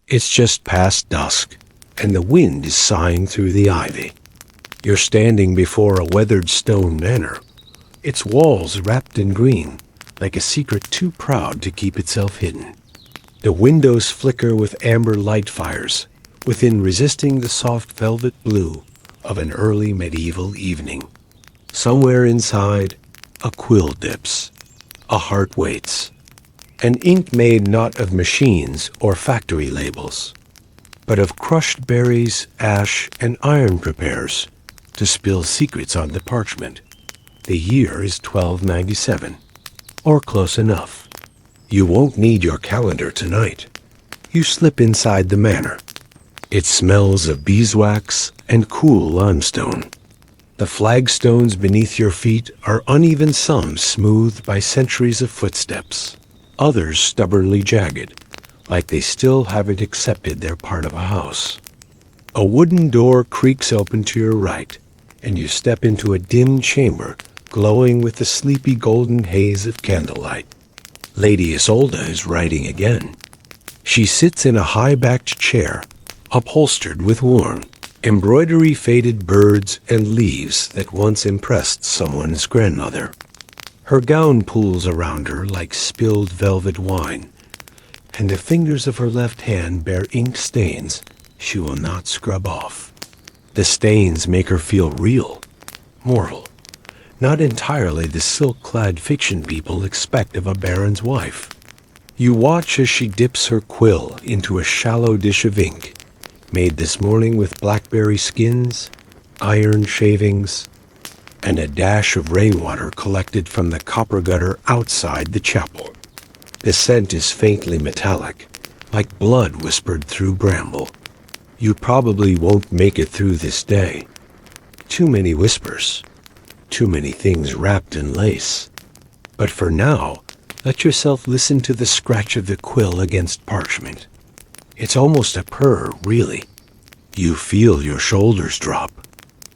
It's just past dusk, and the wind is sighing through the ivy. You're standing before a weathered stone manor, its walls wrapped in green, like a secret too proud to keep itself hidden. The windows flicker with amber light fires, within resisting the soft velvet blue of an early medieval evening. Somewhere inside, a quill dips, a heart waits, an ink made not of machines or factory labels, but of crushed berries, ash, and iron prepares to spill secrets on the parchment. The year is 1297, or close enough. You won't need your calendar tonight. You slip inside the manor. It smells of beeswax and cool limestone. The flagstones beneath your feet are uneven, some smoothed by centuries of footsteps, others stubbornly jagged, like they still haven't accepted their part of a house. A wooden door creaks open to your right, and you step into a dim chamber glowing with the sleepy golden haze of candlelight. Lady Isolde is writing again. She sits in a high-backed chair, upholstered with worn, embroidery-faded birds and leaves that once impressed someone's grandmother. Her gown pools around her like spilled velvet wine, and the fingers of her left hand bear ink stains she will not scrub off. The stains make her feel real, mortal, not entirely the silk-clad fiction people expect of a baron's wife. You watch as she dips her quill into a shallow dish of ink, made this morning with blackberry skins, iron shavings, and a dash of rainwater collected from the copper gutter outside the chapel. The scent is faintly metallic, like blood whispered through bramble. You probably won't make it through this day. Too many whispers, too many things wrapped in lace. But for now, let yourself listen to the scratch of the quill against parchment. It's almost a purr, really. You feel your shoulders drop.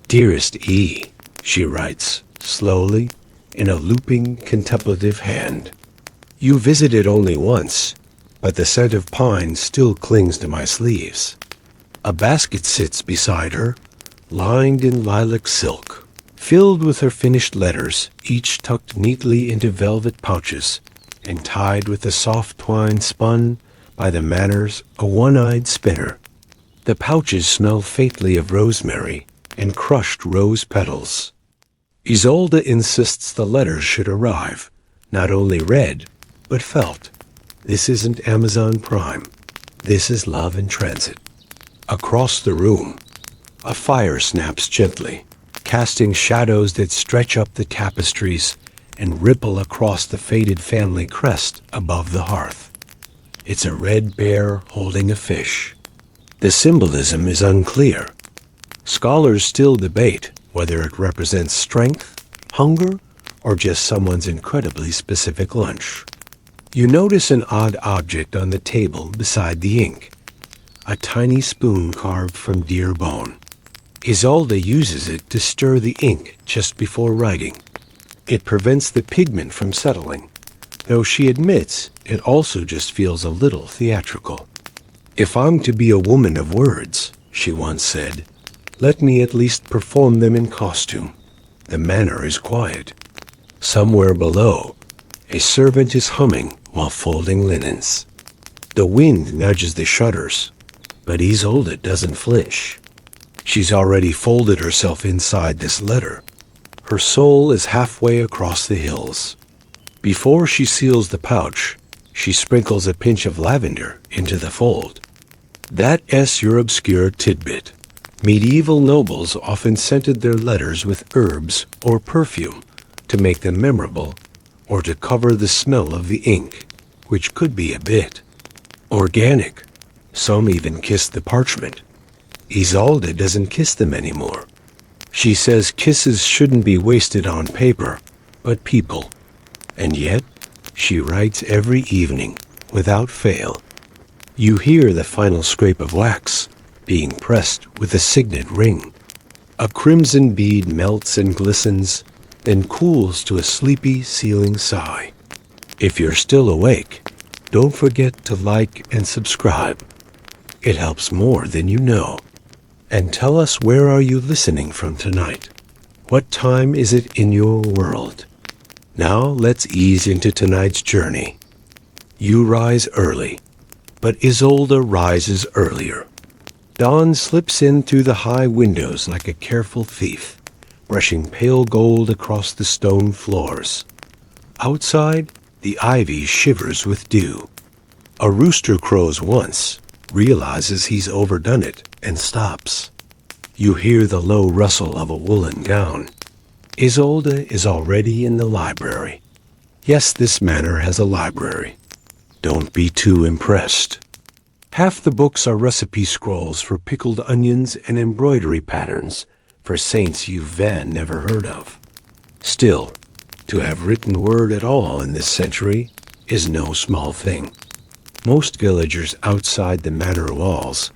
"Dearest E," she writes, slowly, in a looping, contemplative hand. "You visited only once, but the scent of pine still clings to my sleeves." A basket sits beside her, lined in lilac silk, filled with her finished letters, each tucked neatly into velvet pouches and tied with the soft twine spun by the manor's a one-eyed spinner. The pouches smell faintly of rosemary and crushed rose petals. Isolde insists the letters should arrive, not only read, but felt. This isn't Amazon Prime. This is love in transit. Across the room, a fire snaps gently, casting shadows that stretch up the tapestries and ripple across the faded family crest above the hearth. It's a red bear holding a fish. The symbolism is unclear. Scholars still debate whether it represents strength, hunger, or just someone's incredibly specific lunch. You notice an odd object on the table beside the ink, a tiny spoon carved from deer bone. Isolde uses it to stir the ink just before writing. It prevents the pigment from settling, though she admits it also just feels a little theatrical. "If I'm to be a woman of words," she once said, "let me at least perform them in costume." The manor is quiet. Somewhere below, a servant is humming while folding linens. The wind nudges the shutters, but Isolde doesn't flinch. She's already folded herself inside this letter. Her soul is halfway across the hills. Before she seals the pouch, she sprinkles a pinch of lavender into the fold. That's your obscure tidbit. Medieval nobles often scented their letters with herbs or perfume to make them memorable, or to cover the smell of the ink, which could be a bit organic. Some even kissed the parchment. Isolde doesn't kiss them anymore. She says kisses shouldn't be wasted on paper, but people. And yet, she writes every evening, without fail. You hear the final scrape of wax being pressed with a signet ring. A crimson bead melts and glistens, then cools to a sleepy, sealing sigh. If you're still awake, don't forget to like and subscribe. It helps more than you know. And tell us, where are you listening from tonight? What time is it in your world? Now let's ease into tonight's journey. You rise early, but Isolde rises earlier. Dawn slips in through the high windows like a careful thief, brushing pale gold across the stone floors. Outside, the ivy shivers with dew. A rooster crows once, realizes he's overdone it, and stops. You hear the low rustle of a woolen gown. Isolde is already in the library. Yes, this manor has a library. Don't be too impressed. Half the books are recipe scrolls for pickled onions and embroidery patterns for saints you've never heard of. Still, to have written word at all in this century is no small thing. Most villagers outside the manor walls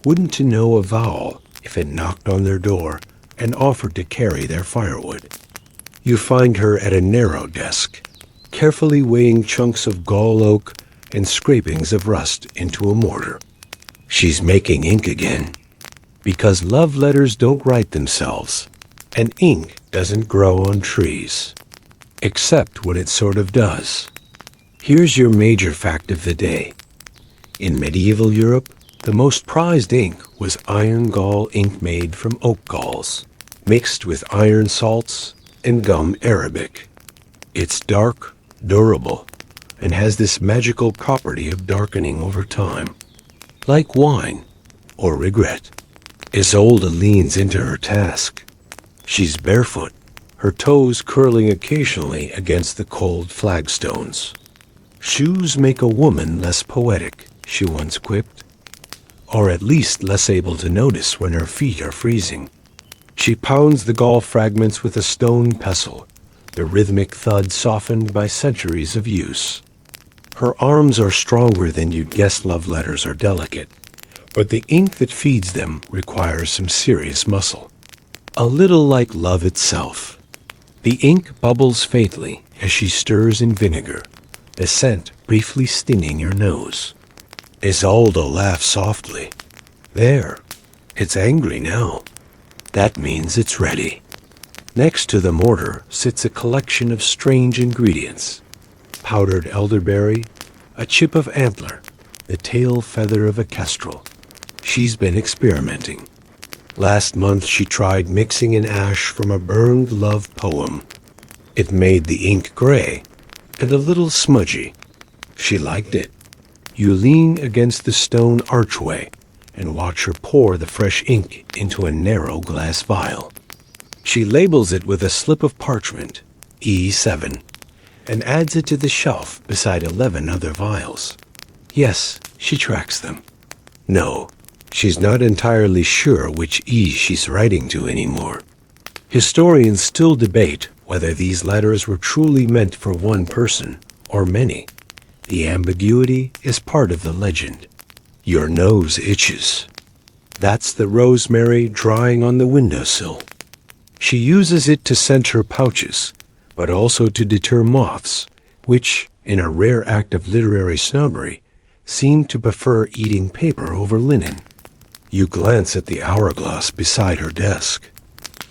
wouldn't know a vowel if it knocked on their door and offered to carry their firewood. You find her at a narrow desk, carefully weighing chunks of gall oak and scrapings of rust into a mortar. She's making ink again, because love letters don't write themselves, and ink doesn't grow on trees, except when it sort of does. Here's your major fact of the day. In medieval Europe, the most prized ink was iron gall ink made from oak galls, mixed with iron salts and gum arabic. It's dark, durable, and has this magical property of darkening over time. Like wine or regret. Isolde leans into her task. She's barefoot, her toes curling occasionally against the cold flagstones. Shoes make a woman less poetic, she once quipped, or at least less able to notice when her feet are freezing. She pounds the gall fragments with a stone pestle, the rhythmic thud softened by centuries of use. Her arms are stronger than you'd guess love letters are delicate, but the ink that feeds them requires some serious muscle. A little like love itself. The ink bubbles faintly as she stirs in vinegar, the scent briefly stinging your nose. Isolde laughs softly. There, it's angry now. That means it's ready. Next to the mortar sits a collection of strange ingredients. Powdered elderberry, a chip of antler, the tail feather of a kestrel. She's been experimenting. Last month she tried mixing an ash from a burned love poem. It made the ink gray and a little smudgy. She liked it. You lean against the stone archway and watch her pour the fresh ink into a narrow glass vial. She labels it with a slip of parchment, E7, and adds it to the shelf beside 11 other vials. Yes, she tracks them. No, she's not entirely sure which E she's writing to anymore. Historians still debate whether these letters were truly meant for one person or many. The ambiguity is part of the legend. Your nose itches. That's the rosemary drying on the windowsill. She uses it to scent her pouches, but also to deter moths, which, in a rare act of literary snobbery, seem to prefer eating paper over linen. You glance at the hourglass beside her desk.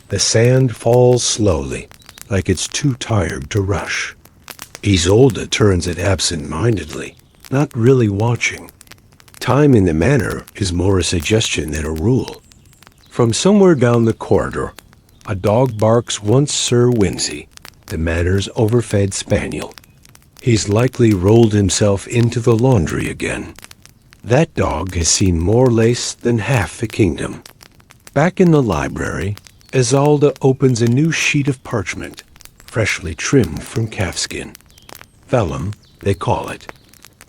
The sand falls slowly, like it's too tired to rush. Isolde turns it absent-mindedly, not really watching. Time in the manor is more a suggestion than a rule. From somewhere down the corridor, a dog barks once Sir Whimsy, the manor's overfed spaniel. He's likely rolled himself into the laundry again. That dog has seen more lace than half the kingdom. Back in the library, Isolde opens a new sheet of parchment, freshly trimmed from calfskin. Vellum, they call it.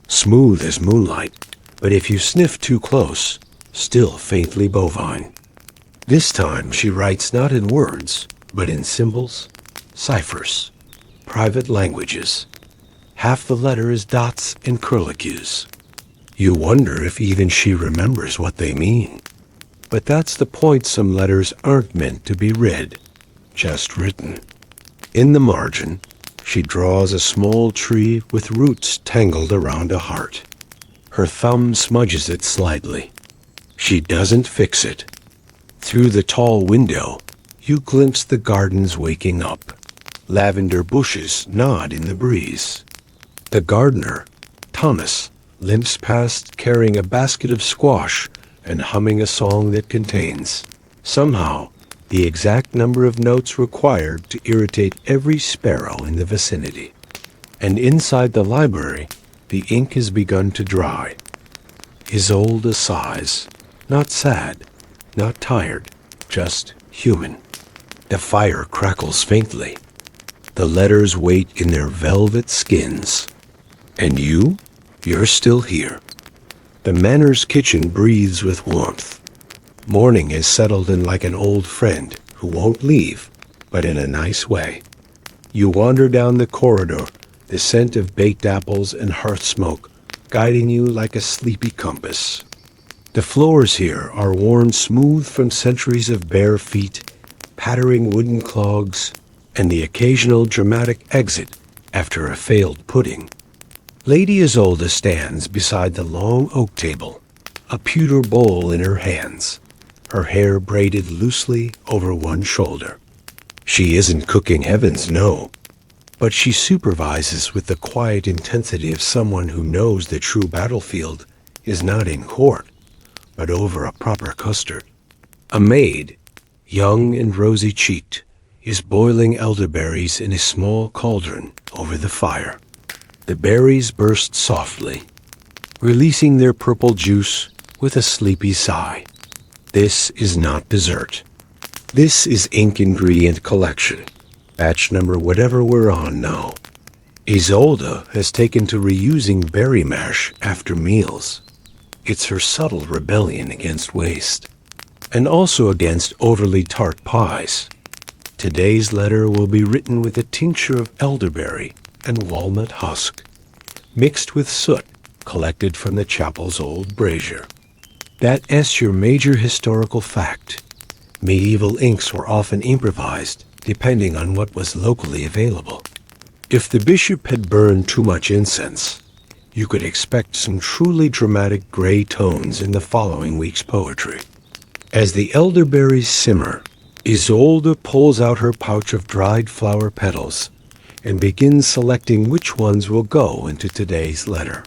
Smooth as moonlight, but if you sniff too close, still faintly bovine. This time she writes not in words, but in symbols, ciphers, private languages. Half the letter is dots and curlicues. You wonder if even she remembers what they mean. But that's the point, some letters aren't meant to be read, just written. In the margin, she draws a small tree with roots tangled around a heart. Her thumb smudges it slightly. She doesn't fix it. Through the tall window, you glimpse the gardens waking up. Lavender bushes nod in the breeze. The gardener, Thomas, limps past carrying a basket of squash and humming a song that contains, somehow, the exact number of notes required to irritate every sparrow in the vicinity. And inside the library, the ink has begun to dry. Isolde sighs, not sad, not tired, just human. The fire crackles faintly. The letters wait in their velvet skins. And you're still here. The manor's kitchen breathes with warmth. Morning is settled in like an old friend who won't leave, but in a nice way. You wander down the corridor, the scent of baked apples and hearth smoke guiding you like a sleepy compass. The floors here are worn smooth from centuries of bare feet, pattering wooden clogs, and the occasional dramatic exit after a failed pudding. Lady Isolde stands beside the long oak table, a pewter bowl in her hands, her hair braided loosely over one shoulder. She isn't cooking heavens, no, but she supervises with the quiet intensity of someone who knows the true battlefield is not in court, but over a proper custard. A maid, young and rosy-cheeked, is boiling elderberries in a small cauldron over the fire. The berries burst softly, releasing their purple juice with a sleepy sigh. This is not dessert. This is ink ingredient collection, batch number whatever we're on now. Isolde has taken to reusing berry mash after meals. It's her subtle rebellion against waste, and also against overly tart pies. Today's letter will be written with a tincture of elderberry and walnut husk, mixed with soot collected from the chapel's old brazier. That's your major historical fact. Medieval inks were often improvised, depending on what was locally available. If the bishop had burned too much incense, you could expect some truly dramatic gray tones in the following week's poetry. As the elderberries simmer, Isolde pulls out her pouch of dried flower petals and begins selecting which ones will go into today's letter.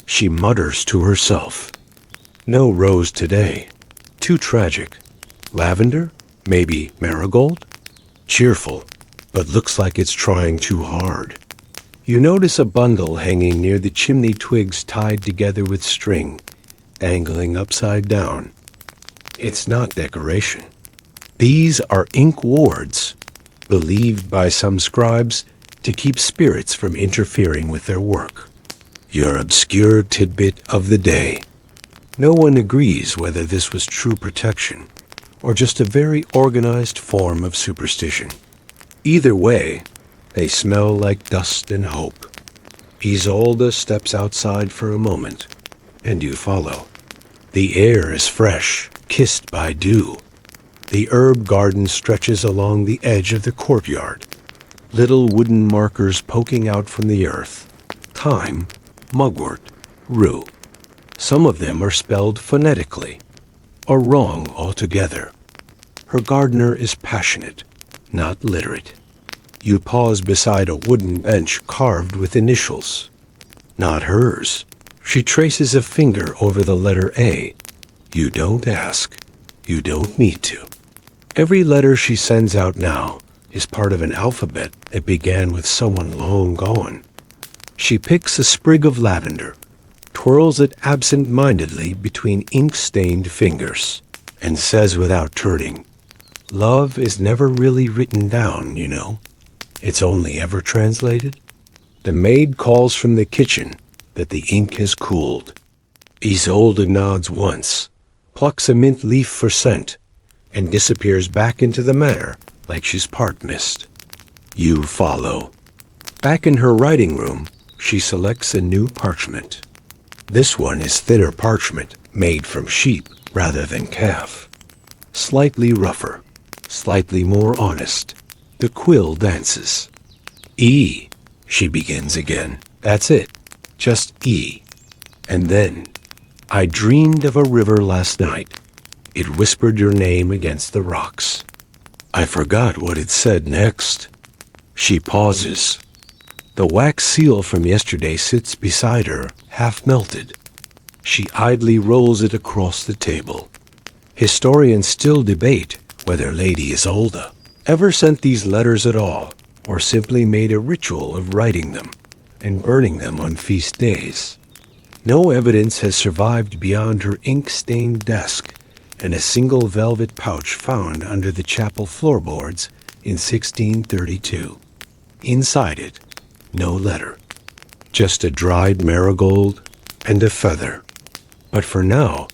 She mutters to herself, "No rose today. Too tragic. Lavender? Maybe marigold? Cheerful, but looks like it's trying too hard." You notice a bundle hanging near the chimney twigs tied together with string, dangling upside down. It's not decoration. These are ink wards, believed by some scribes to keep spirits from interfering with their work. Your obscure tidbit of the day. No one agrees whether this was true protection or just a very organized form of superstition. Either way, they smell like dust and hope. Isolde steps outside for a moment, and you follow. The air is fresh, kissed by dew. The herb garden stretches along the edge of the courtyard, little wooden markers poking out from the earth. Thyme, mugwort, rue. Some of them are spelled phonetically, or wrong altogether. Her gardener is passionate, not literate. You pause beside a wooden bench carved with initials. Not hers. She traces a finger over the letter A. You don't ask. You don't need to. Every letter she sends out now is part of an alphabet that began with someone long gone. She picks a sprig of lavender, twirls it absent-mindedly between ink-stained fingers, and says without turning, "Love is never really written down, you know. It's only ever translated." The maid calls from the kitchen that the ink has cooled. Isolde nods once, plucks a mint leaf for scent, and disappears back into the manor like she's part mist. You follow. Back in her writing room, she selects a new parchment. This one is thinner parchment made from sheep rather than calf. Slightly rougher, slightly more honest. The quill dances. "E," she begins again. That's it. Just E. And then, I dreamed of a river last night. It whispered your name against the rocks. I forgot what it said next. She pauses. The wax seal from yesterday sits beside her, half melted. She idly rolls it across the table. Historians still debate whether Lady Isolde ever sent these letters at all, or simply made a ritual of writing them and burning them on feast days. No evidence has survived beyond her ink-stained desk and a single velvet pouch found under the chapel floorboards in 1632. Inside it, no letter, just a dried marigold and a feather. But for now,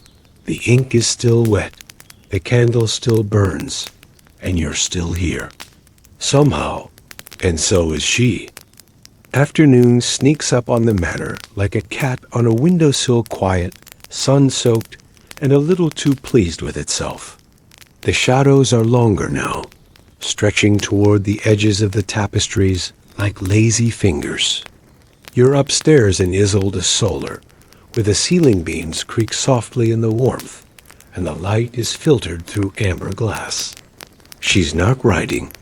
the ink is still wet, the candle still burns, and you're still here. Somehow, and so is she. Afternoon sneaks up on the manor like a cat on a windowsill, quiet, sun-soaked, and a little too pleased with itself. The shadows are longer now, stretching toward the edges of the tapestries like lazy fingers. You're upstairs in Isolde's solar, where the ceiling beams creak softly in the warmth, and the light is filtered through amber glass. She's not writing,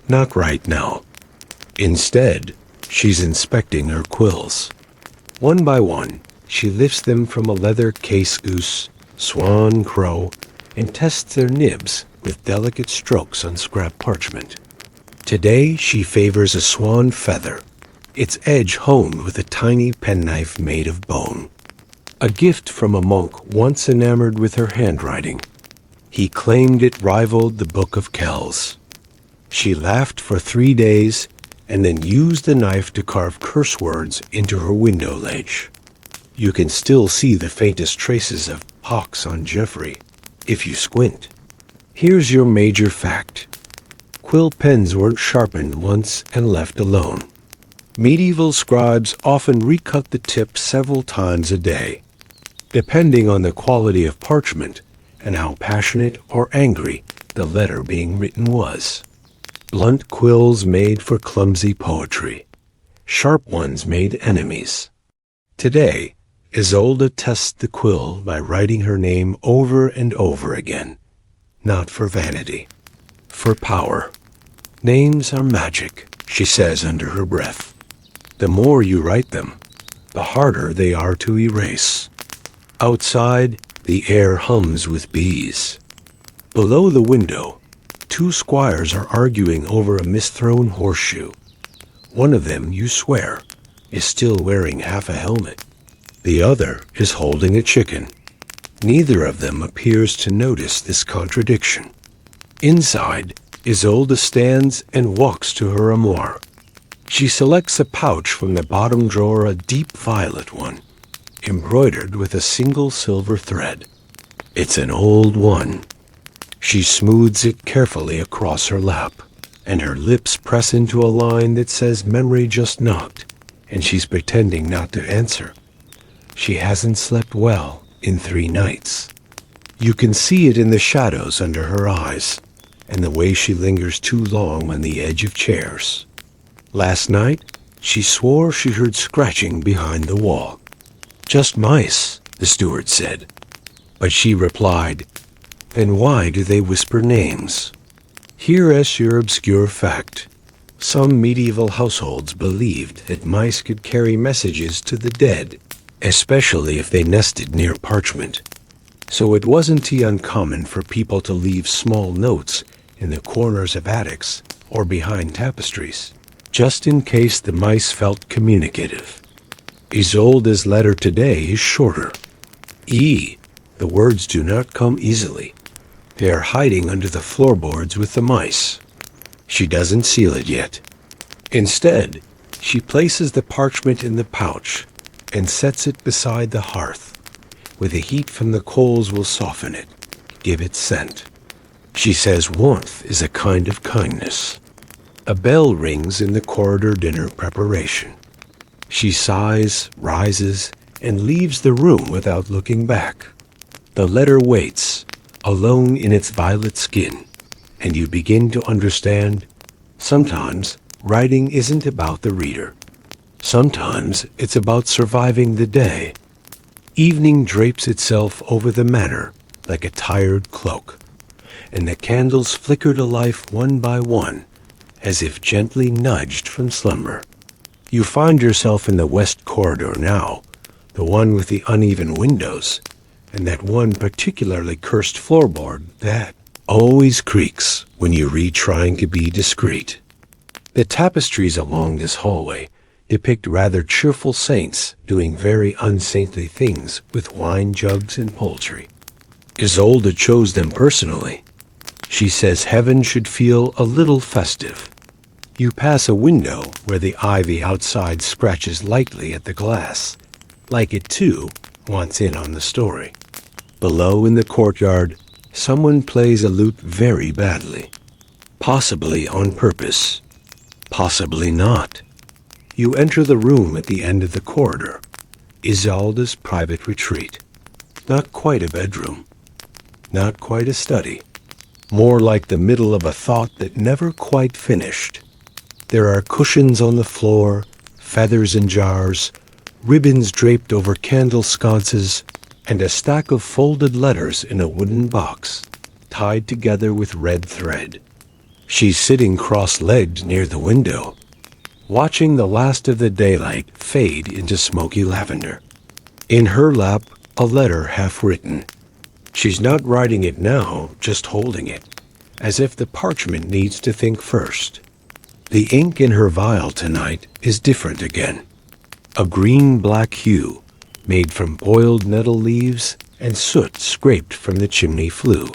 not right now. Instead, she's inspecting her quills. One by one, she lifts them from a leather case goose, swan, crow, and tests their nibs with delicate strokes on scrap parchment. Today, she favors a swan feather, its edge honed with a tiny penknife made of bone. A gift from a monk once enamored with her handwriting. He claimed it rivaled the Book of Kells. She laughed for 3 days and then used the knife to carve curse words into her window ledge. You can still see the faintest traces of pox on Geoffrey, if you squint. Here's your major fact. Quill pens weren't sharpened once and left alone. Medieval scribes often recut the tip several times a day, depending on the quality of parchment and how passionate or angry the letter being written was. Blunt quills made for clumsy poetry. Sharp ones made enemies. Today, Isolde tests the quill by writing her name over and over again. Not for vanity, for power. Names are magic, she says under her breath. The more you write them, the harder they are to erase. Outside, the air hums with bees. Below the window, 2 squires are arguing over a misthrown horseshoe. One of them, you swear, is still wearing half a helmet. The other is holding a chicken. Neither of them appears to notice this contradiction. Inside, Isolde stands and walks to her armoire. She selects a pouch from the bottom drawer, a deep violet one, embroidered with a single silver thread. It's an old one. She smooths it carefully across her lap, and her lips press into a line that says memory just knocked, and she's pretending not to answer. She hasn't slept well in 3 nights. You can see it in the shadows under her eyes, and the way she lingers too long on the edge of chairs. Last night, she swore she heard scratching behind the wall. Just mice, the steward said. But she replied, then why do they whisper names? Here is your obscure fact. Some medieval households believed that mice could carry messages to the dead, especially if they nested near parchment. So it wasn't too uncommon for people to leave small notes in the corners of attics or behind tapestries, just in case the mice felt communicative. Isolde's letter today is shorter. E. The words do not come easily. They are hiding under the floorboards with the mice. She doesn't seal it yet. Instead, she places the parchment in the pouch and sets it beside the hearth, where the heat from the coals will soften it, give it scent. She says warmth is a kind of kindness. A bell rings in the corridor dinner preparation. She sighs, rises, and leaves the room without looking back. The letter waits, alone in its violet skin, and you begin to understand, sometimes writing isn't about the reader. Sometimes it's about surviving the day. Evening drapes itself over the manor like a tired cloak, and the candles flicker to life one by one, as if gently nudged from slumber. You find yourself in the west corridor now, the one with the uneven windows, and that one particularly cursed floorboard that always creaks when you read trying to be discreet. The tapestries along this hallway depict rather cheerful saints doing very unsaintly things with wine jugs and poultry. Isolde chose them personally. She says heaven should feel a little festive. You pass a window where the ivy outside scratches lightly at the glass, like it too wants in on the story. Below in the courtyard, someone plays a lute very badly, possibly on purpose, possibly not. You enter the room at the end of the corridor, Isolde's private retreat. Not quite a bedroom, not quite a study, more like the middle of a thought that never quite finished. There are cushions on the floor, feathers in jars, ribbons draped over candle sconces, and a stack of folded letters in a wooden box, tied together with red thread. She's sitting cross-legged near the window, watching the last of the daylight fade into smoky lavender. In her lap, a letter half written. She's not writing it now, just holding it, as if the parchment needs to think first. The ink in her vial tonight is different again. A green-black hue, made from boiled nettle leaves and soot scraped from the chimney flue.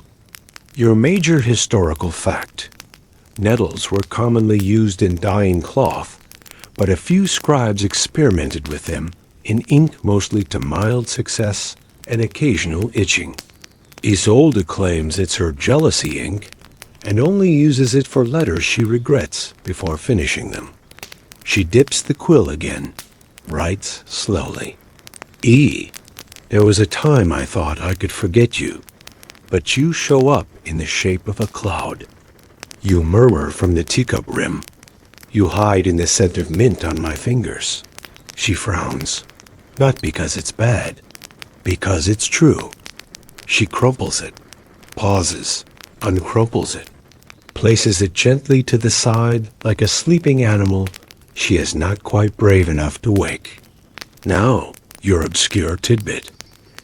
Your major historical fact. Nettles were commonly used in dyeing cloth, but a few scribes experimented with them in ink mostly to mild success and occasional itching. Isolde claims it's her jealousy ink and only uses it for letters she regrets before finishing them. She dips the quill again, writes slowly. There was a time I thought I could forget you, but you show up in the shape of a cloud. You murmur from the teacup rim. You hide in the scent of mint on my fingers. She frowns, not because it's bad, because it's true. She crumples it, pauses, uncrumples it, places it gently to the side like a sleeping animal she is not quite brave enough to wake. Now, your obscure tidbit.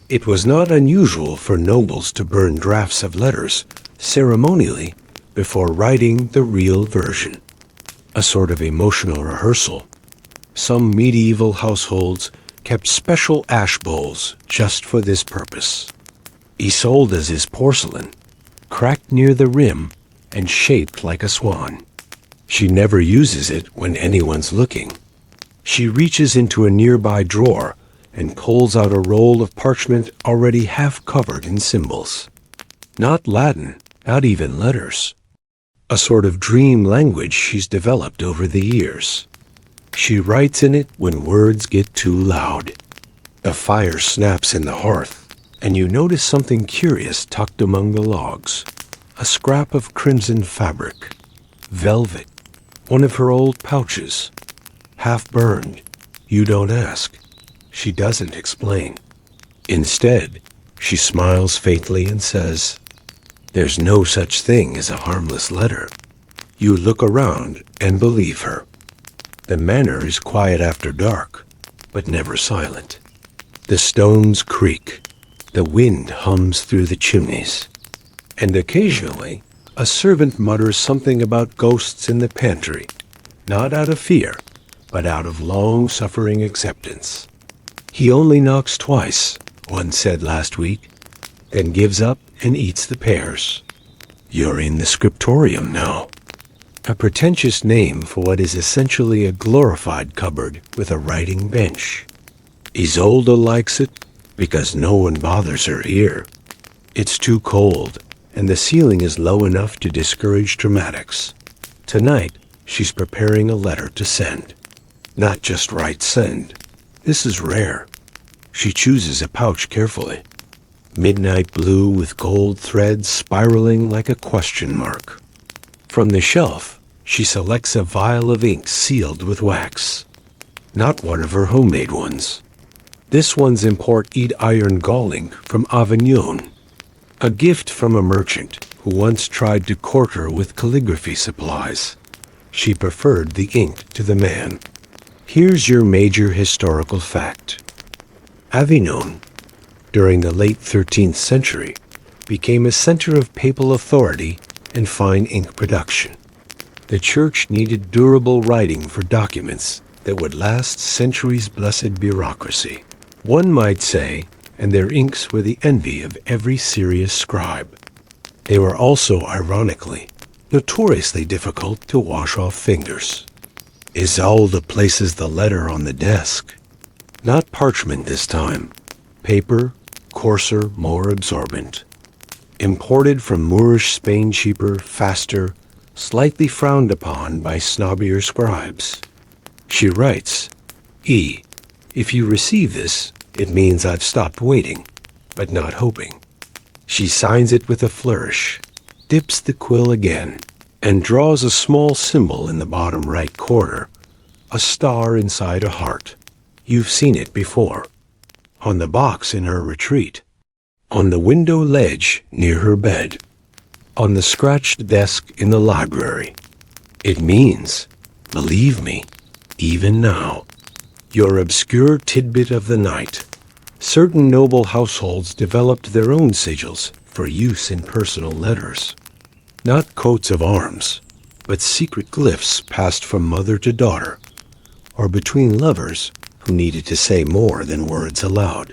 It was not unusual for nobles to burn drafts of letters ceremonially before writing the real version. A sort of emotional rehearsal. Some medieval households kept special ash bowls just for this purpose. Isolde's is porcelain, cracked near the rim and shaped like a swan. She never uses it when anyone's looking. She reaches into a nearby drawer and pulls out a roll of parchment already half covered in symbols. Not Latin, not even letters. A sort of dream language she's developed over the years. She writes in it when words get too loud. A fire snaps in the hearth, and you notice something curious tucked among the logs. A scrap of crimson fabric. Velvet. One of her old pouches. Half burned. You don't ask. She doesn't explain. Instead, she smiles faintly and says, "There's no such thing as a harmless letter." You look around and believe her. The manor is quiet after dark, but never silent. The stones creak. The wind hums through the chimneys. And occasionally, a servant mutters something about ghosts in the pantry, not out of fear, but out of long-suffering acceptance. He only knocks twice, one said last week, then gives up and eats the pears. You're in the scriptorium now. A pretentious name for what is essentially a glorified cupboard with a writing bench. Isolde likes it because no one bothers her here. It's too cold, and the ceiling is low enough to discourage dramatics. Tonight, she's preparing a letter to send. Not just write send. This is rare. She chooses a pouch carefully. Midnight blue with gold threads spiraling like a question mark. From the shelf, she selects a vial of ink sealed with wax. Not one of her homemade ones. This one's import iron galling from Avignon, a gift from a merchant who once tried to court her with calligraphy supplies. She preferred the ink to the man. Here's your major historical fact. Avignon, during the late 13th century, became a center of papal authority and fine ink production. The church needed durable writing for documents that would last centuries' blessed bureaucracy. One might say, and their inks were the envy of every serious scribe. They were also, ironically, notoriously difficult to wash off fingers. Isolde places the letter on the desk. Not parchment this time. Paper, coarser, more absorbent. Imported from Moorish Spain, cheaper, faster, slightly frowned upon by snobbier scribes. She writes, If you receive this, it means I've stopped waiting, but not hoping. She signs it with a flourish, dips the quill again, and draws a small symbol in the bottom right corner, a star inside a heart. You've seen it before. On the box in her retreat. On the window ledge near her bed. On the scratched desk in the library. It means, believe me, even now, your obscure tidbit of the night. Certain noble households developed their own sigils for use in personal letters. Not coats of arms, but secret glyphs passed from mother to daughter, or between lovers who needed to say more than words aloud.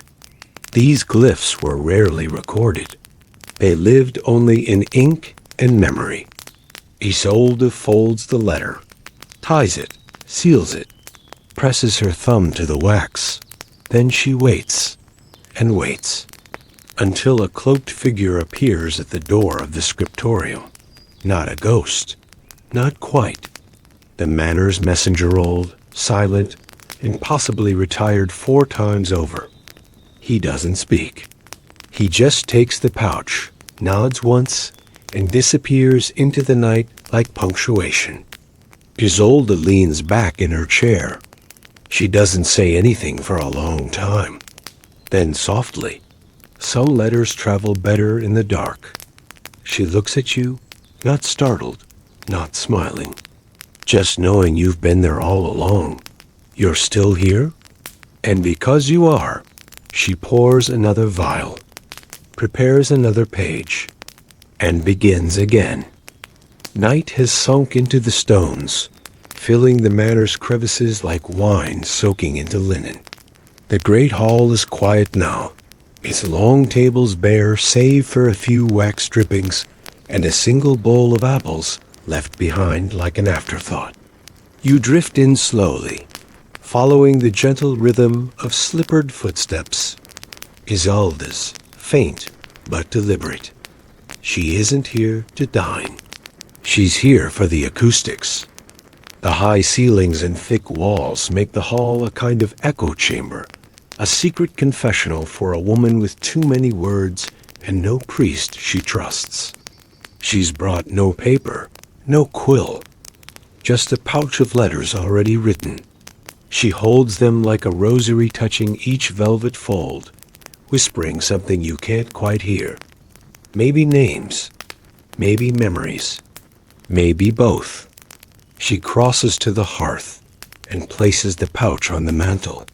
These glyphs were rarely recorded. They lived only in ink and memory. Isolde folds the letter, ties it, seals it, presses her thumb to the wax. Then she waits and waits until a cloaked figure appears at the door of the scriptorium. Not a ghost, not quite. The manor's messenger old, silent, and possibly retired 4 times over. He doesn't speak. He just takes the pouch, nods once, and disappears into the night like punctuation. Isolde leans back in her chair. She doesn't say anything for a long time. Then softly, some letters travel better in the dark. She looks at you, not startled, not smiling. Just knowing you've been there all along. You're still here? And because you are, she pours another vial, prepares another page, and begins again. Night has sunk into the stones, filling the manor's crevices like wine soaking into linen. The great hall is quiet now, its long tables bare save for a few wax drippings and a single bowl of apples left behind like an afterthought. You drift in slowly, following the gentle rhythm of slippered footsteps. Isolde's, faint but deliberate. She isn't here to dine. She's here for the acoustics. The high ceilings and thick walls make the hall a kind of echo chamber, a secret confessional for a woman with too many words and no priest she trusts. She's brought no paper, no quill, just a pouch of letters already written. She holds them like a rosary touching each velvet fold, whispering something you can't quite hear. Maybe names, maybe memories, maybe both. She crosses to the hearth and places the pouch on the mantel.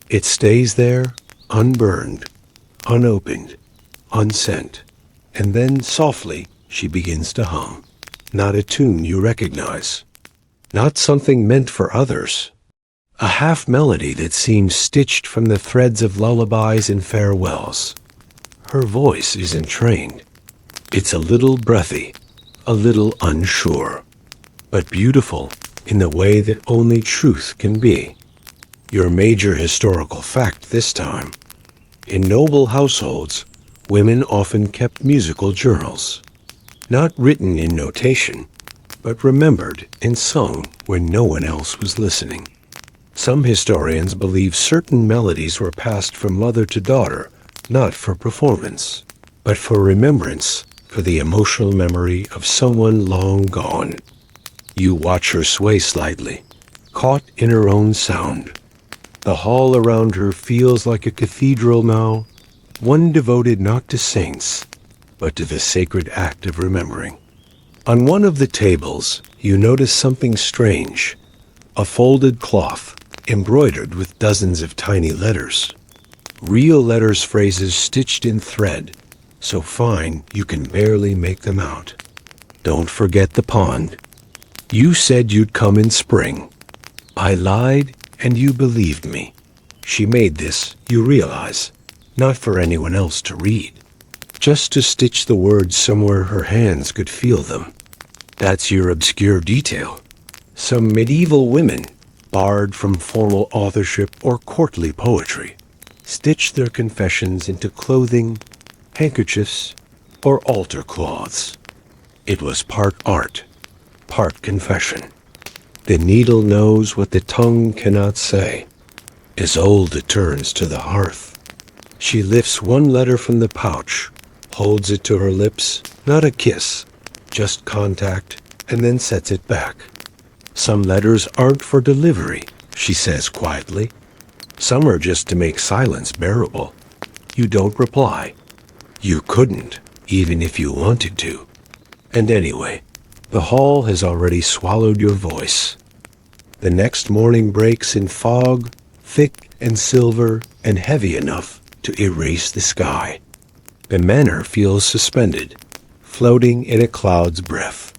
It stays there, unburned, unopened, unsent, and then softly she begins to hum. Not a tune you recognize, not something meant for others. A half melody that seems stitched from the threads of lullabies and farewells. Her voice isn't trained. It's a little breathy, a little unsure, but beautiful in the way that only truth can be. Your major historical fact this time. In noble households, women often kept musical journals, not written in notation, but remembered and sung when no one else was listening. Some historians believe certain melodies were passed from mother to daughter, not for performance, but for remembrance, for the emotional memory of someone long gone. You watch her sway slightly, caught in her own sound. The hall around her feels like a cathedral now, one devoted not to saints, but to the sacred act of remembering. On one of the tables, you notice something strange, a folded cloth embroidered with dozens of tiny letters. Real letters phrases stitched in thread, so fine you can barely make them out. Don't forget the pond. You said you'd come in spring. I lied, and you believed me. She made this, you realize, not for anyone else to read, just to stitch the words somewhere her hands could feel them. That's your obscure detail. Some medieval women, barred from formal authorship or courtly poetry, stitched their confessions into clothing, handkerchiefs, or altar cloths. It was part art, part confession. The needle knows what the tongue cannot say. Isolde turns to the hearth. She lifts one letter from the pouch, holds it to her lips, not a kiss, just contact, and then sets it back. Some letters aren't for delivery, she says quietly. Some are just to make silence bearable. You don't reply. You couldn't, even if you wanted to. And anyway, the hall has already swallowed your voice. The next morning breaks in fog, thick and silver and heavy enough to erase the sky. The manor feels suspended, floating in a cloud's breath.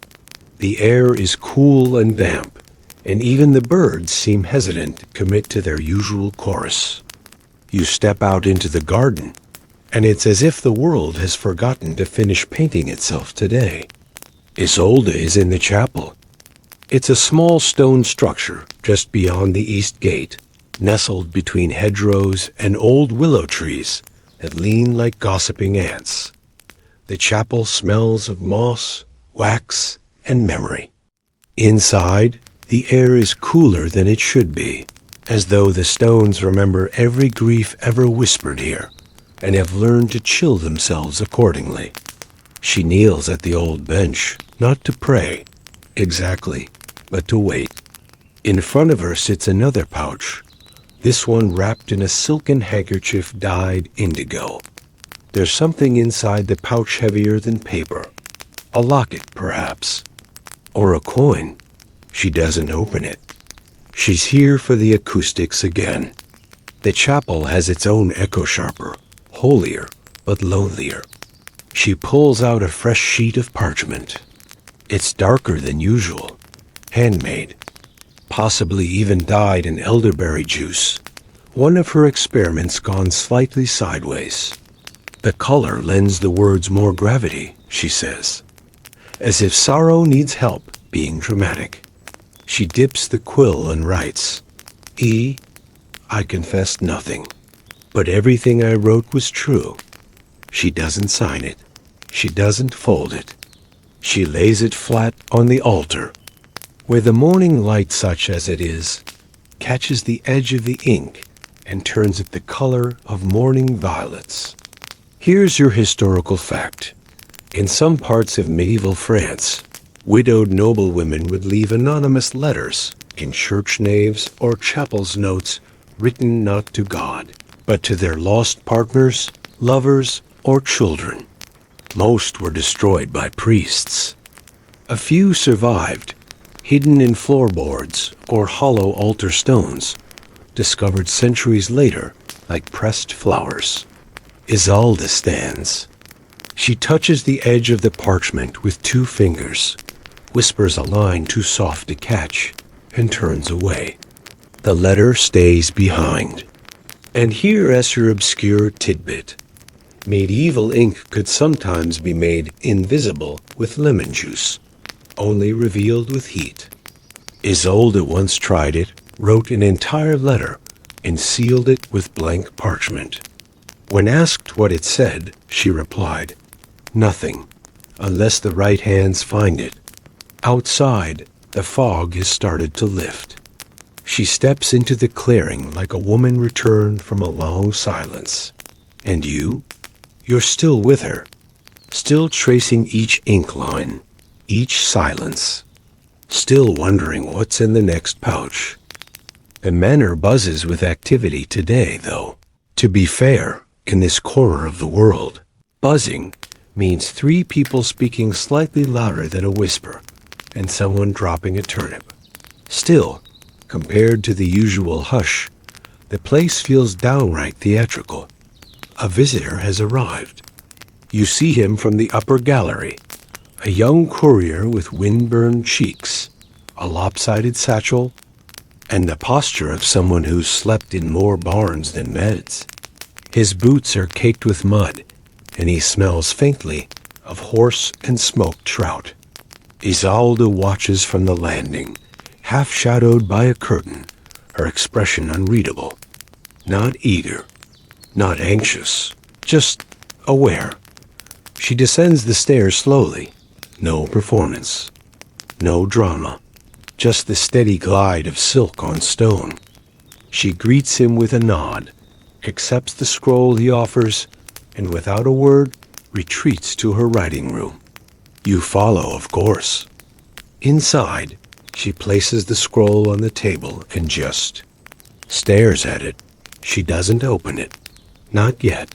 The air is cool and damp, and even the birds seem hesitant to commit to their usual chorus. You step out into the garden, and it's as if the world has forgotten to finish painting itself today. Isolde is in the chapel. It's a small stone structure just beyond the east gate, nestled between hedgerows and old willow trees that lean like gossiping ants. The chapel smells of moss, wax, and memory. Inside, the air is cooler than it should be, as though the stones remember every grief ever whispered here, and have learned to chill themselves accordingly. She kneels at the old bench, not to pray, exactly, but to wait. In front of her sits another pouch, this one wrapped in a silken handkerchief dyed indigo. There's something inside the pouch heavier than paper. A locket, perhaps. Or a coin. She doesn't open it. She's here for the acoustics again. The chapel has its own echo sharper, holier, but lonelier. She pulls out a fresh sheet of parchment. It's darker than usual, handmade, possibly even dyed in elderberry juice. One of her experiments gone slightly sideways. The color lends the words more gravity, she says, as if sorrow needs help being dramatic. She dips the quill and writes, I confessed nothing, but everything I wrote was true. She doesn't sign it. She doesn't fold it. She lays it flat on the altar, where the morning light, such as it is, catches the edge of the ink and turns it the color of morning violets. Here's your historical fact. In some parts of medieval France, widowed noblewomen would leave anonymous letters in church naves or chapels notes written not to God, but to their lost partners, lovers, or children. Most were destroyed by priests. A few survived, hidden in floorboards or hollow altar stones, discovered centuries later like pressed flowers. Isolde stands. She touches the edge of the parchment with 2 fingers, whispers a line too soft to catch, and turns away. The letter stays behind. And here is your obscure tidbit. Medieval ink could sometimes be made invisible with lemon juice, only revealed with heat. Isolde once tried it, wrote an entire letter, and sealed it with blank parchment. When asked what it said, she replied, "Nothing, unless the right hands find it." Outside, the fog has started to lift. She steps into the clearing like a woman returned from a long silence. And you? You're still with her, still tracing each ink line, each silence, still wondering what's in the next pouch. The manor buzzes with activity today, though. To be fair, in this corner of the world, buzzing means three people speaking slightly louder than a whisper, and someone dropping a turnip. Still, compared to the usual hush, the place feels downright theatrical. A visitor has arrived. You see him from the upper gallery, a young courier with windburned cheeks, a lopsided satchel, and the posture of someone who's slept in more barns than beds. His boots are caked with mud, and he smells faintly of horse and smoked trout. Isolde watches from the landing, half shadowed by a curtain, her expression unreadable. Not eager, not anxious, just aware. She descends the stairs slowly. No performance, no drama, just the steady glide of silk on stone. She greets him with a nod, accepts the scroll he offers, and without a word, retreats to her writing room. You follow, of course. Inside, she places the scroll on the table and just stares at it. She doesn't open it. Not yet.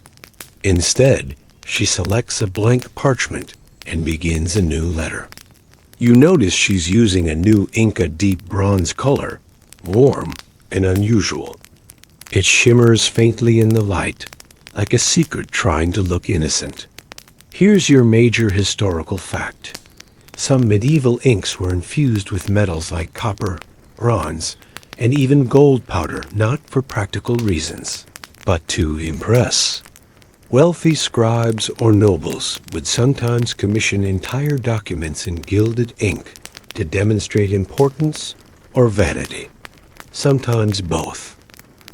Instead, she selects a blank parchment and begins a new letter. You notice she's using a new Inca deep bronze color, warm and unusual. It shimmers faintly in the light, like a secret trying to look innocent. Here's your major historical fact. Some medieval inks were infused with metals like copper, bronze, and even gold powder, not for practical reasons, but to impress. Wealthy scribes or nobles would sometimes commission entire documents in gilded ink to demonstrate importance or vanity, sometimes both.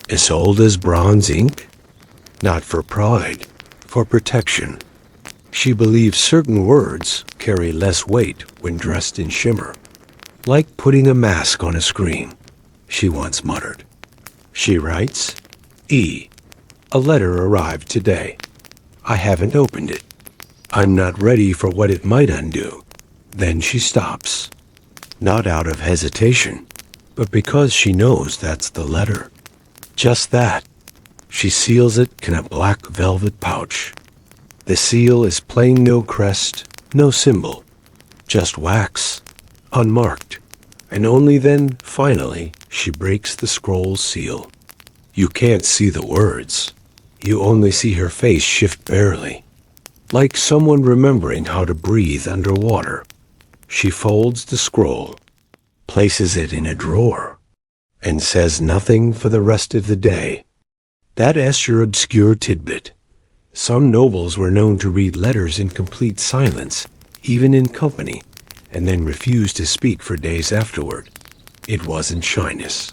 Isolde's bronze ink? Not for pride, for protection. She believes certain words carry less weight when dressed in shimmer, like putting a mask on a screen, she once muttered. She writes, E. A letter arrived today. I haven't opened it. I'm not ready for what it might undo. Then she stops. Not out of hesitation, but because she knows that's the letter. Just that. She seals it in a black velvet pouch. The seal is plain, no crest, no symbol, just wax, unmarked. And only then, finally, she breaks the scroll's seal. You can't see the words. You only see her face shift barely, like someone remembering how to breathe underwater. She folds the scroll, places it in a drawer, and says nothing for the rest of the day. That's your obscure tidbit. Some nobles were known to read letters in complete silence, even in company, and then refuse to speak for days afterward. It wasn't shyness.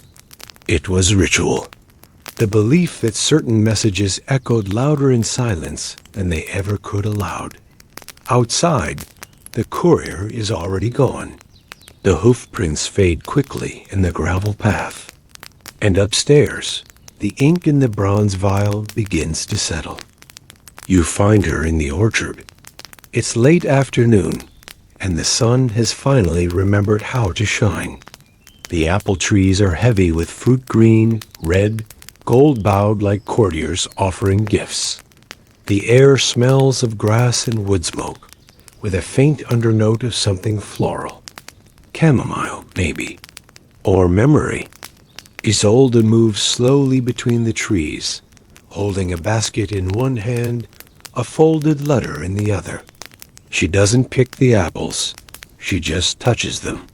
It was ritual. The belief that certain messages echoed louder in silence than they ever could aloud. Outside, the courier is already gone. The hoofprints fade quickly in the gravel path. And upstairs, the ink in the bronze vial begins to settle. You find her in the orchard. It's late afternoon, and the sun has finally remembered how to shine. The apple trees are heavy with fruit green, red, gold-bowed like courtiers offering gifts. The air smells of grass and wood smoke, with a faint undernote of something floral. Chamomile, maybe. Or memory. Isolde moves slowly between the trees, holding a basket in one hand, a folded letter in the other. She doesn't pick the apples. She just touches them,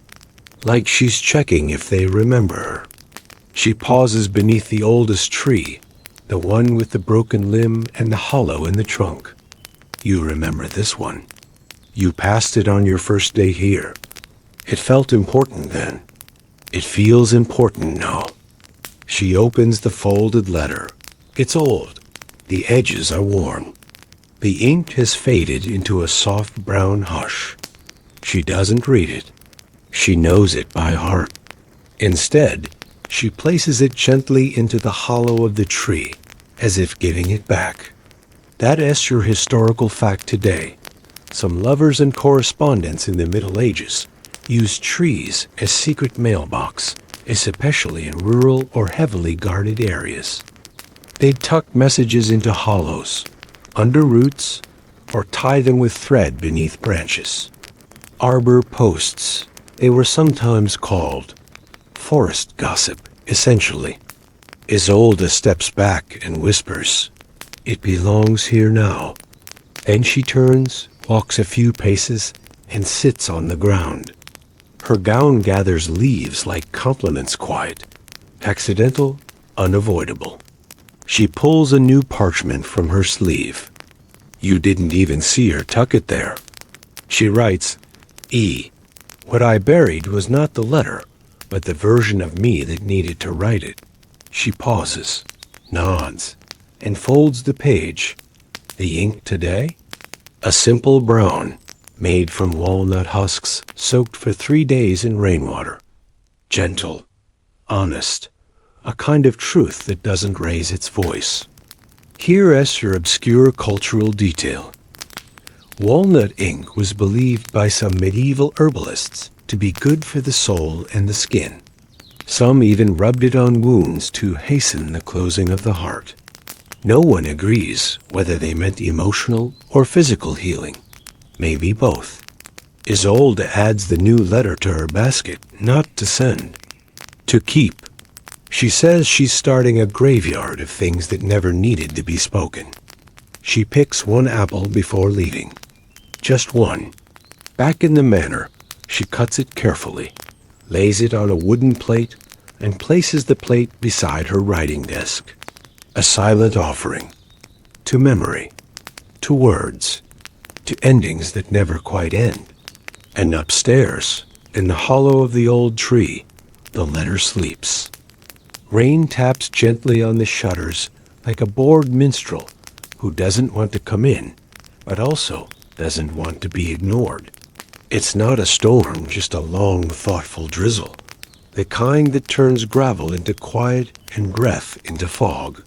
like she's checking if they remember her. She pauses beneath the oldest tree, the one with the broken limb and the hollow in the trunk. You remember this one. You passed it on your first day here. It felt important then. It feels important now. She opens the folded letter. It's old. The edges are worn. The ink has faded into a soft brown hush. She doesn't read it. She knows it by heart. Instead, she places it gently into the hollow of the tree, as if giving it back. That's your historical fact today. Some lovers and correspondents in the Middle Ages used trees as secret mailbox, especially in rural or heavily guarded areas. They'd tuck messages into hollows, under roots, or tie them with thread beneath branches. Arbor posts, they were sometimes called. Forest gossip, essentially. Isolde steps back and whispers, "It belongs here now." Then she turns, walks a few paces, and sits on the ground. Her gown gathers leaves like compliments quiet, accidental, unavoidable. She pulls a new parchment from her sleeve. You didn't even see her tuck it there. She writes, "E. What I buried was not the letter, but the version of me that needed to write it." She pauses, nods, and folds the page. The ink today? A simple brown, made from walnut husks soaked for 3 days in rainwater. Gentle, honest, a kind of truth that doesn't raise its voice. Here's your obscure cultural detail. Walnut ink was believed by some medieval herbalists to be good for the soul and the skin. Some even rubbed it on wounds to hasten the closing of the heart. No one agrees whether they meant emotional or physical healing. Maybe both. Isolde adds the new letter to her basket, not to send, to keep. She says she's starting a graveyard of things that never needed to be spoken. She picks one apple before leaving. Just one. Back in the manor, she cuts it carefully, lays it on a wooden plate, and places the plate beside her writing desk. A silent offering. To memory. To words. To endings that never quite end. And upstairs, in the hollow of the old tree, the letter sleeps. Rain taps gently on the shutters like a bored minstrel who doesn't want to come in, but also doesn't want to be ignored. It's not a storm, just a long, thoughtful drizzle, the kind that turns gravel into quiet and breath into fog.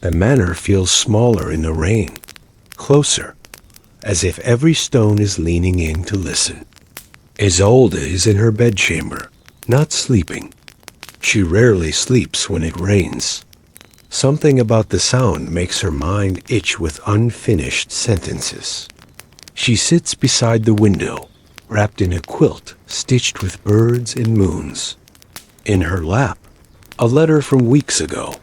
The manor feels smaller in the rain, closer, as if every stone is leaning in to listen. Isolde is in her bedchamber, not sleeping. She rarely sleeps when it rains. Something about the sound makes her mind itch with unfinished sentences. She sits beside the window, wrapped in a quilt stitched with birds and moons. In her lap, a letter from weeks ago,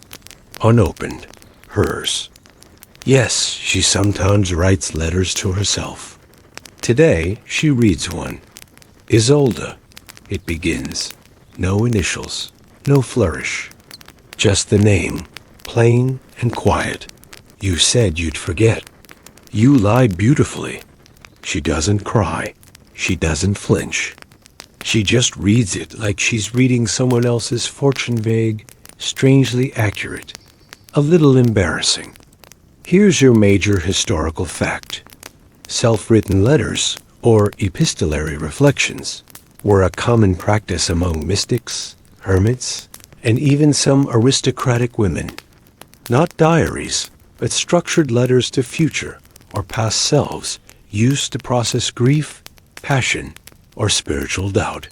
unopened, hers. Yes, she sometimes writes letters to herself. Today, she reads one. Isolde, it begins. No initials, no flourish. Just the name, plain and quiet. You said you'd forget. You lied beautifully. She doesn't cry. She doesn't flinch. She just reads it like she's reading someone else's fortune, vague, strangely accurate, a little embarrassing. Here's your major historical fact. Self-written letters, or epistolary reflections, were a common practice among mystics, hermits, and even some aristocratic women. Not diaries, but structured letters to future or past selves used to process grief, passion, or spiritual doubt.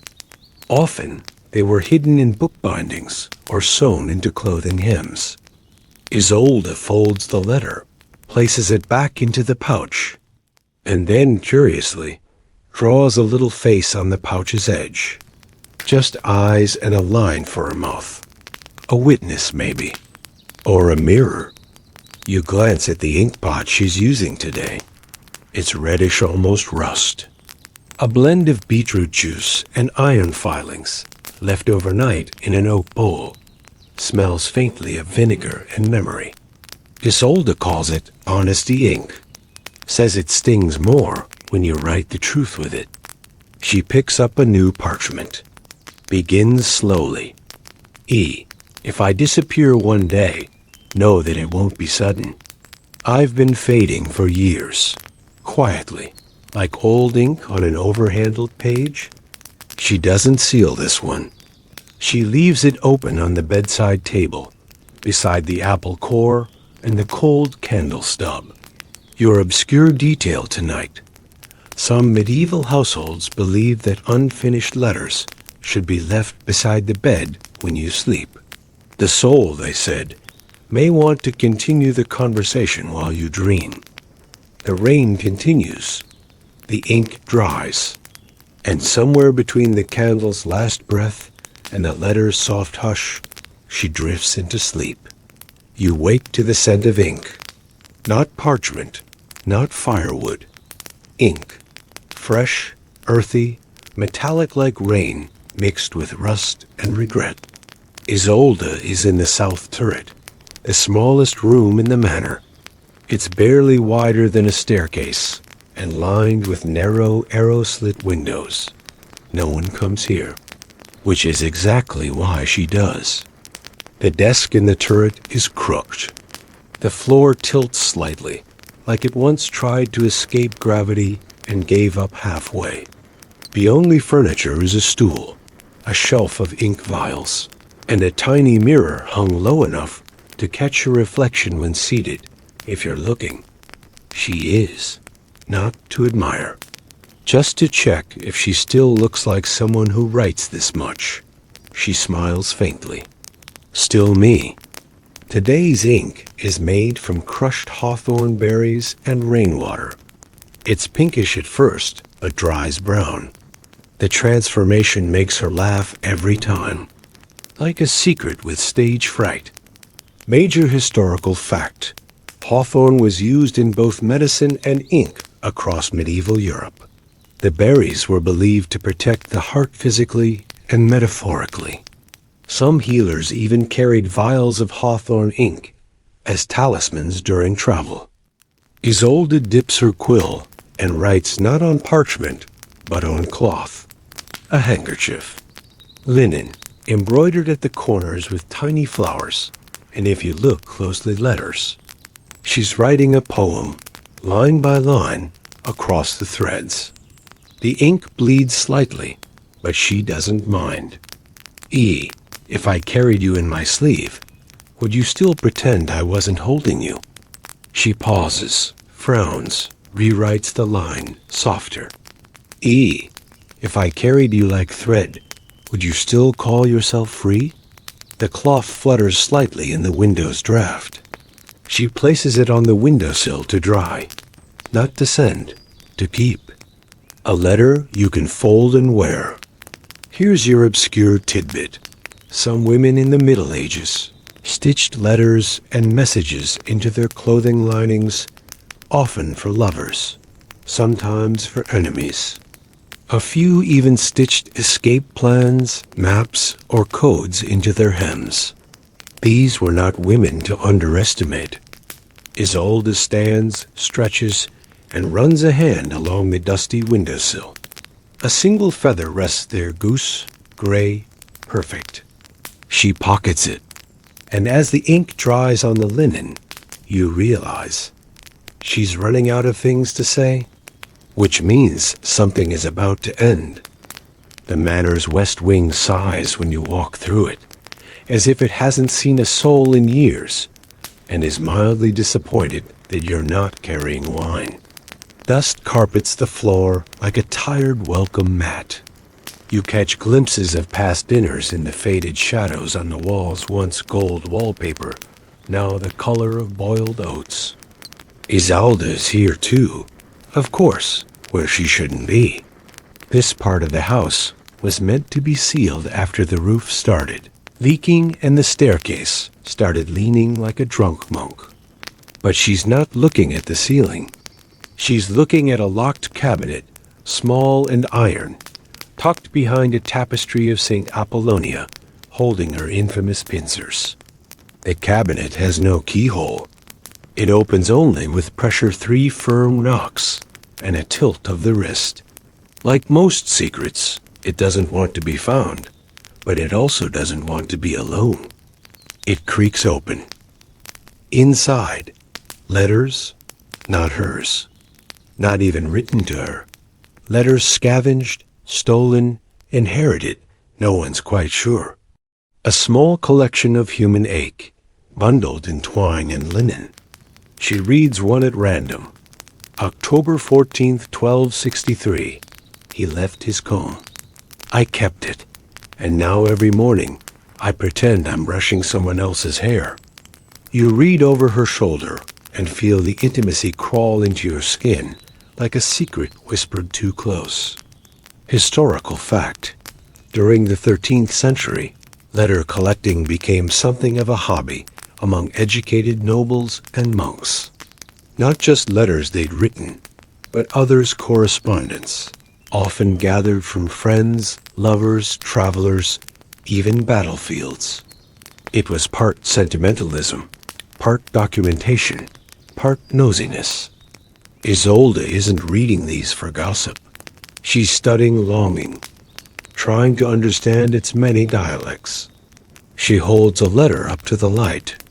Often, they were hidden in book bindings or sewn into clothing hems. Isolde folds the letter, places it back into the pouch, and then, curiously, draws a little face on the pouch's edge. Just eyes and a line for a mouth. A witness, maybe. Or a mirror. You glance at the ink pot she's using today. It's reddish, almost rust. A blend of beetroot juice and iron filings, left overnight in an oak bowl. Smells faintly of vinegar and memory. Isolde calls it honesty ink. Says it stings more when you write the truth with it. She picks up a new parchment. Begins slowly. E. If I disappear one day, know that it won't be sudden. I've been fading for years. Quietly, like old ink on an overhandled page. She doesn't seal this one. She leaves it open on the bedside table, beside the apple core and the cold candle stub. Your obscure detail tonight. Some medieval households believed that unfinished letters should be left beside the bed when you sleep. The soul, they said, may want to continue the conversation while you dream. The rain continues. The ink dries. And somewhere between the candle's last breath and the letter's soft hush, she drifts into sleep. You wake to the scent of ink. Not parchment, not firewood. Ink. Fresh, earthy, metallic like rain mixed with rust and regret. Isolde is in the south turret, the smallest room in the manor. It's barely wider than a staircase and lined with narrow arrow-slit windows. No one comes here, which is exactly why she does. The desk in the turret is crooked. The floor tilts slightly, like it once tried to escape gravity and gave up halfway. The only furniture is a stool, a shelf of ink vials, and a tiny mirror hung low enough to catch your reflection when seated, if you're looking. She is, not to admire, just to check if she still looks like someone who writes this much. She smiles faintly. Still me. Today's ink is made from crushed hawthorn berries and rainwater. It's pinkish at first, but dries brown. The transformation makes her laugh every time, like a secret with stage fright. Major historical fact: hawthorn was used in both medicine and ink across medieval Europe. The berries were believed to protect the heart physically and metaphorically. Some healers even carried vials of hawthorn ink as talismans during travel. Isolde dips her quill and writes not on parchment, but on cloth. A handkerchief. Linen, embroidered at the corners with tiny flowers, and if you look closely, letters. She's writing a poem, line by line, across the threads. The ink bleeds slightly, but she doesn't mind. If I carried you in my sleeve, would you still pretend I wasn't holding you? She pauses, frowns, rewrites the line, softer. If I carried you like thread, would you still call yourself free? The cloth flutters slightly in the window's draft. She places it on the windowsill to dry, not to send, to keep. A letter you can fold and wear. Here's your obscure tidbit. Some women in the Middle Ages stitched letters and messages into their clothing linings, often for lovers, sometimes for enemies. A few even stitched escape plans, maps, or codes into their hems. These were not women to underestimate. Isolde stands, stretches, and runs a hand along the dusty windowsill. A single feather rests there, goose, gray, perfect. She pockets it, and as the ink dries on the linen, you realize she's running out of things to say, which means something is about to end. The manor's west wing sighs when you walk through it, as if it hasn't seen a soul in years, and is mildly disappointed that you're not carrying wine. Dust carpets the floor like a tired welcome mat. You catch glimpses of past dinners in the faded shadows on the walls, once gold wallpaper, now the color of boiled oats. Isolde's here too, of course, where she shouldn't be. This part of the house was meant to be sealed after the roof started leaking and the staircase started leaning like a drunk monk. But she's not looking at the ceiling. She's looking at a locked cabinet, small and iron, tucked behind a tapestry of St. Apollonia, holding her infamous pincers. The cabinet has no keyhole. It opens only with pressure 3 firm knocks and a tilt of the wrist. Like most secrets, it doesn't want to be found, but it also doesn't want to be alone. It creaks open. Inside, letters, not hers, not even written to her. Letters scavenged, stolen, inherited, no one's quite sure. A small collection of human ache, bundled in twine and linen. She reads one at random. October 14th, 1263. He left his comb. I kept it, and now every morning I pretend I'm brushing someone else's hair. You read over her shoulder and feel the intimacy crawl into your skin like a secret whispered too close. Historical fact. During the 13th century, letter collecting became something of a hobby among educated nobles and monks. Not just letters they'd written, but others' correspondence, often gathered from friends, lovers, travelers, even battlefields. It was part sentimentalism, part documentation, part nosiness. Isolde isn't reading these for gossip. She's studying longing, trying to understand its many dialects. She holds a letter up to the light.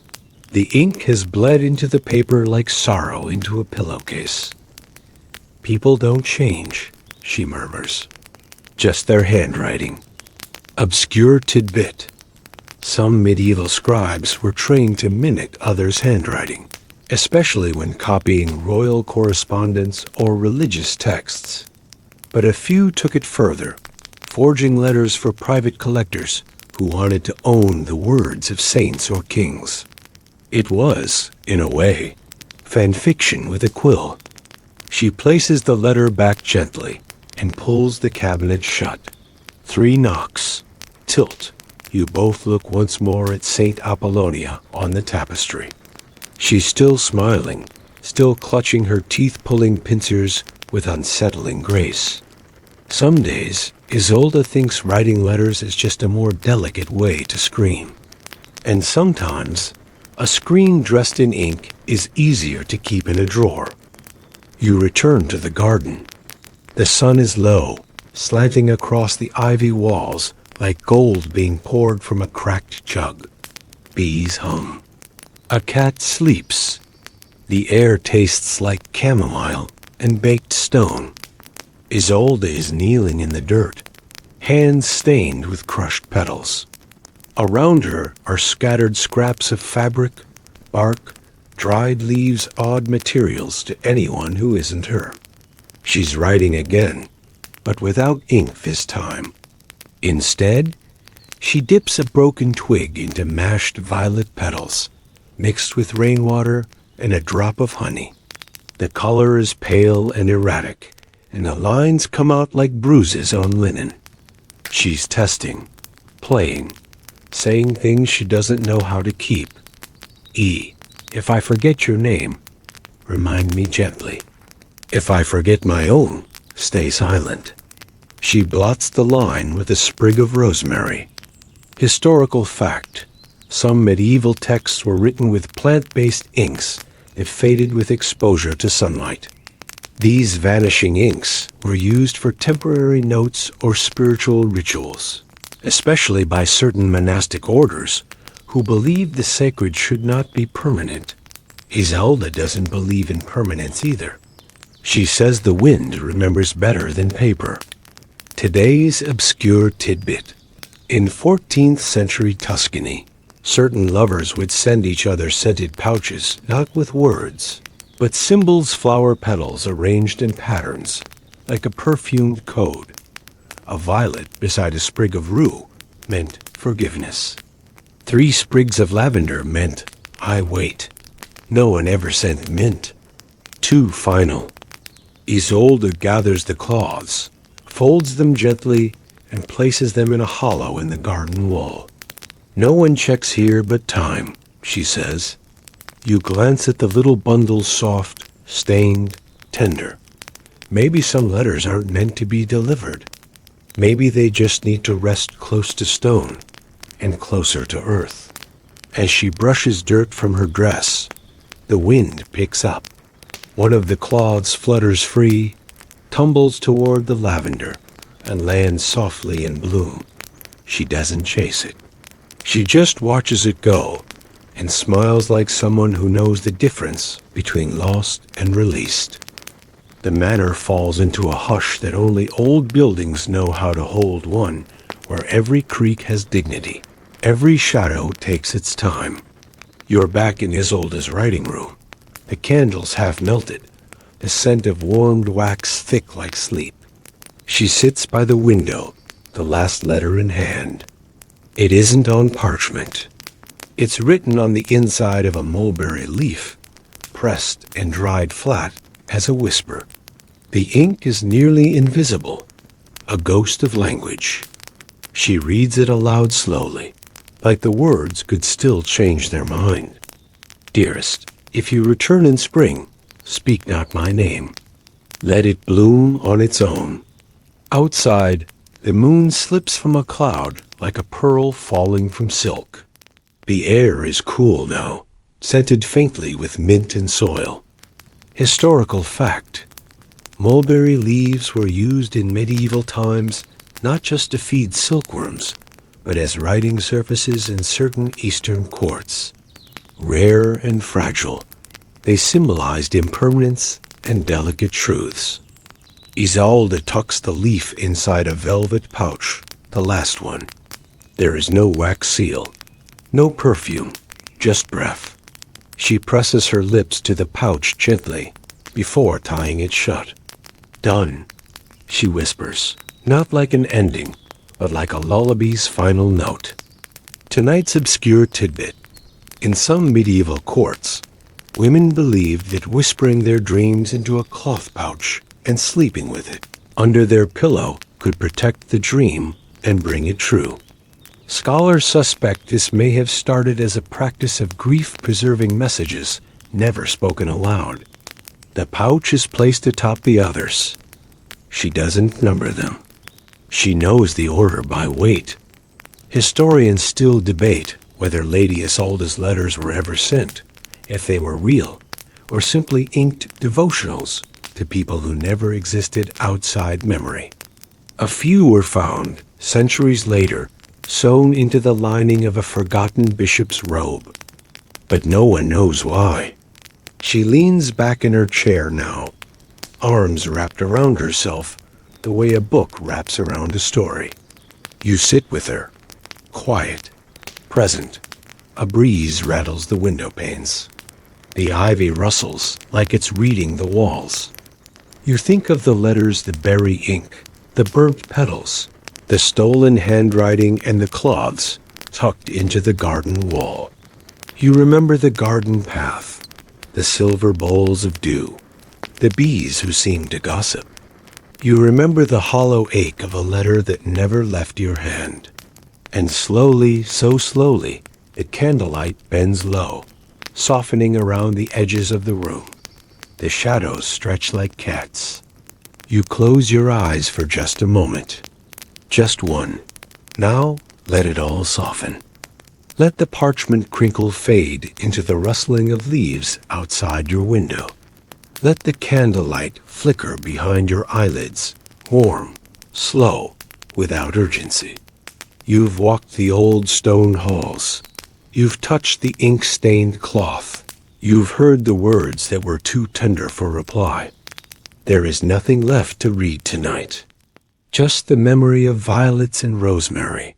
The ink has bled into the paper like sorrow into a pillowcase. People don't change, she murmurs. Just their handwriting. Obscure tidbit. Some medieval scribes were trained to mimic others' handwriting, especially when copying royal correspondence or religious texts. But a few took it further, forging letters for private collectors who wanted to own the words of saints or kings. It was, in a way, fan fiction with a quill. She places the letter back gently and pulls the cabinet shut. 3 knocks. Tilt. You both look once more at Saint Apollonia on the tapestry. She's still smiling, still clutching her teeth-pulling pincers with unsettling grace. Some days, Isolde thinks writing letters is just a more delicate way to scream. And sometimes, a screen dressed in ink is easier to keep in a drawer. You return to the garden. The sun is low, slanting across the ivy walls like gold being poured from a cracked jug. Bees hum. A cat sleeps. The air tastes like chamomile and baked stone. Isolde is kneeling in the dirt, hands stained with crushed petals. Around her are scattered scraps of fabric, bark, dried leaves, odd materials to anyone who isn't her. She's writing again, but without ink this time. Instead, she dips a broken twig into mashed violet petals, mixed with rainwater and a drop of honey. The color is pale and erratic, and the lines come out like bruises on linen. She's testing, playing, saying things she doesn't know how to keep. If I forget your name, remind me gently. If I forget my own, stay silent. She blots the line with a sprig of rosemary. Historical fact. Some medieval texts were written with plant-based inks that faded with exposure to sunlight. These vanishing inks were used for temporary notes or spiritual rituals, especially by certain monastic orders who believed the sacred should not be permanent. Isolde doesn't believe in permanence either. She says the wind remembers better than paper. Today's obscure tidbit. In 14th century Tuscany, certain lovers would send each other scented pouches, not with words, but symbols, flower petals arranged in patterns, like a perfumed code. A violet beside a sprig of rue meant forgiveness. 3 sprigs of lavender meant, I wait. No one ever sent mint. 2 final. Isolde gathers the cloths, folds them gently, and places them in a hollow in the garden wall. No one checks here but time, she says. You glance at the little bundles, soft, stained, tender. Maybe some letters aren't meant to be delivered. Maybe they just need to rest close to stone and closer to earth. As she brushes dirt from her dress, the wind picks up. One of the cloths flutters free, tumbles toward the lavender, and lands softly in bloom. She doesn't chase it. She just watches it go and smiles like someone who knows the difference between lost and released. The manor falls into a hush that only old buildings know how to hold, one where every creak has dignity, every shadow takes its time. You're back in Isolde's writing room. The candles half melted, the scent of warmed wax thick like sleep. She sits by the window, the last letter in hand. It isn't on parchment. It's written on the inside of a mulberry leaf, pressed and dried flat as a whisper. The ink is nearly invisible, a ghost of language. She reads it aloud slowly, like the words could still change their mind. Dearest, if you return in spring, speak not my name. Let it bloom on its own. Outside, the moon slips from a cloud like a pearl falling from silk. The air is cool now, scented faintly with mint and soil. Historical fact: mulberry leaves were used in medieval times not just to feed silkworms, but as writing surfaces in certain Eastern courts. Rare and fragile, they symbolized impermanence and delicate truths. Isolde tucks the leaf inside a velvet pouch, the last one. There is no wax seal, no perfume, just breath. She presses her lips to the pouch gently before tying it shut. Done, she whispers, not like an ending, but like a lullaby's final note. Tonight's obscure tidbit. In some medieval courts, women believed that whispering their dreams into a cloth pouch and sleeping with it under their pillow could protect the dream and bring it true. Scholars suspect this may have started as a practice of grief-preserving messages never spoken aloud. The pouch is placed atop the others. She doesn't number them. She knows the order by weight. Historians still debate whether Lady Isolde's letters were ever sent, if they were real, or simply inked devotionals to people who never existed outside memory. A few were found, centuries later, sewn into the lining of a forgotten bishop's robe. But no one knows why. She leans back in her chair now, arms wrapped around herself the way a book wraps around a story. You sit with her, quiet, present. A breeze rattles the window panes. The ivy rustles like it's reading the walls. You think of the letters that bury ink, the burnt petals, the stolen handwriting, and the cloths tucked into the garden wall. You remember the garden path, the silver bowls of dew, the bees who seemed to gossip. You remember the hollow ache of a letter that never left your hand. And slowly, so slowly, the candlelight bends low, softening around the edges of the room. The shadows stretch like cats. You close your eyes for just a moment. Just one. Now, let it all soften. Let the parchment crinkle fade into the rustling of leaves outside your window. Let the candlelight flicker behind your eyelids, warm, slow, without urgency. You've walked the old stone halls. You've touched the ink-stained cloth. You've heard the words that were too tender for reply. There is nothing left to read tonight. Just the memory of violets and rosemary,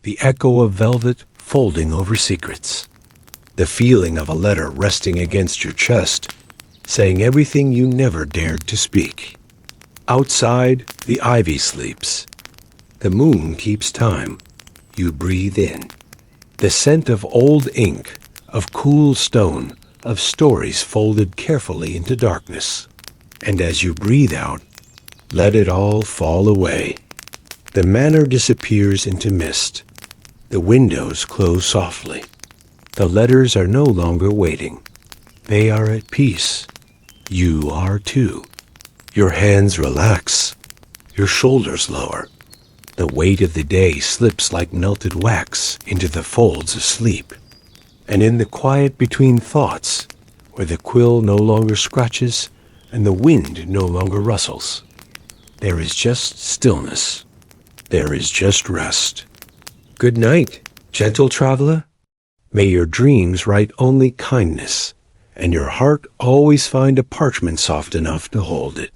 the echo of velvet folding over secrets, the feeling of a letter resting against your chest, saying everything you never dared to speak. Outside, the ivy sleeps. The moon keeps time. You breathe in. The scent of old ink, of cool stone, of stories folded carefully into darkness. And as you breathe out, let it all fall away. The manor disappears into mist. The windows close softly. The letters are no longer waiting. They are at peace. You are too. Your hands relax. Your shoulders lower. The weight of the day slips like melted wax into the folds of sleep. And in the quiet between thoughts, where the quill no longer scratches and the wind no longer rustles, there is just stillness. There is just rest. Good night, gentle traveler. May your dreams write only kindness, and your heart always find a parchment soft enough to hold it.